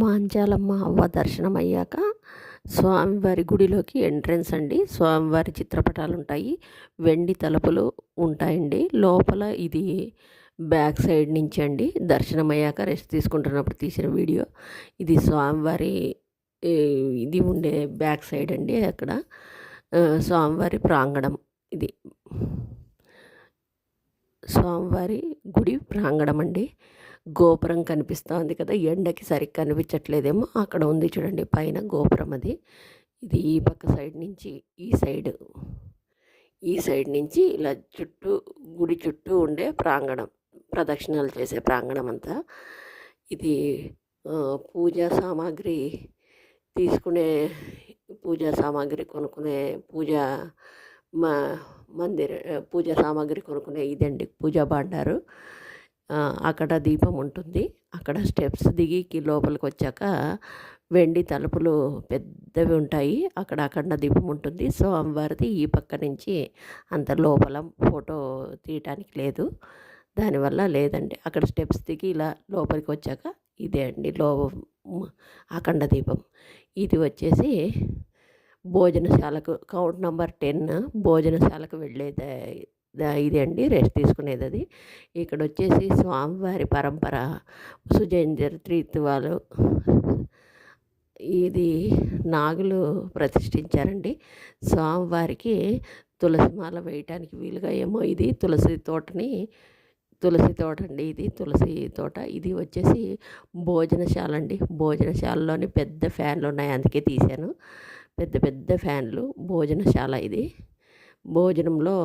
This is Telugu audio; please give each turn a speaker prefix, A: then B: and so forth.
A: మాంచాలమ్మ అవ్వ దర్శనం అయ్యాక స్వామివారి గుడిలోకి ఎంట్రన్స్ అండి. స్వామివారి చిత్రపటాలు ఉంటాయి, వెండి తలుపులు ఉంటాయండి. లోపల ఇది బ్యాక్ సైడ్ నుంచి అండి, దర్శనం అయ్యాక రెస్ట్ తీసుకుంటున్నప్పుడు తీసిన వీడియో ఇది. స్వామివారి ఇది ఉండే బ్యాక్ సైడ్ అండి. అక్కడ స్వామివారి ప్రాంగణం ఇది. స్వామివారి గుడి ప్రాంగణం అండి. గోపురం కనిపిస్తుంది కదా, ఎండకి సరిగ్గా కనిపించట్లేదేమో. అక్కడ ఉంది చూడండి పైన గోపురం అది. ఇది ఈ పక్క సైడ్ నుంచి ఈ సైడ్ నుంచి ఇలా చుట్టూ గుడి చుట్టూ ఉండే ప్రాంగణం, ప్రదక్షిణాలు చేసే ప్రాంగణం అంతా ఇది. పూజా సామాగ్రి తీసుకునే, పూజా సామాగ్రి కొనుక్కునే, పూజా సామాగ్రి కొనుక్కునే ఇదండి పూజా భాండారు. అక్కడ దీపం ఉంటుంది. అక్కడ స్టెప్స్ దిగి లోపలికి వచ్చాక వెండి తలుపులు పెద్దవి ఉంటాయి. అక్కడ అఖండ దీపం ఉంటుంది. సో అమ్మవారిది ఈ పక్క నుంచి అంత లోపల ఫోటో తీయటానికి లేదు, దానివల్ల లేదండి. అక్కడ స్టెప్స్ దిగి ఇలా లోపలికి వచ్చాక ఇదే అండి అఖండ దీపం. ఇది వచ్చేసి భోజనశాలకు, కౌంట్ నెంబర్ 10 భోజనశాలకు వెళ్ళేది ఇది అండి, రెస్ట్ తీసుకునేది అది. ఇక్కడ వచ్చేసి స్వామివారి పరంపర సుజేందర్ త్రిత్వాలు, ఇది నాగులు ప్రతిష్ఠించారండి. స్వామివారికి తులసిమాల వేయటానికి వీలుగా ఏమో ఇది తులసి తోట అండి. ఇది తులసి తోట. ఇది వచ్చేసి భోజనశాల అండి. భోజనశాలలోని పెద్ద ఫ్యాన్లు ఉన్నాయి, అందుకే తీశాను. పెద్ద పెద్ద ఫ్యాన్లు. భోజనశాల ఇది. భోజనంలో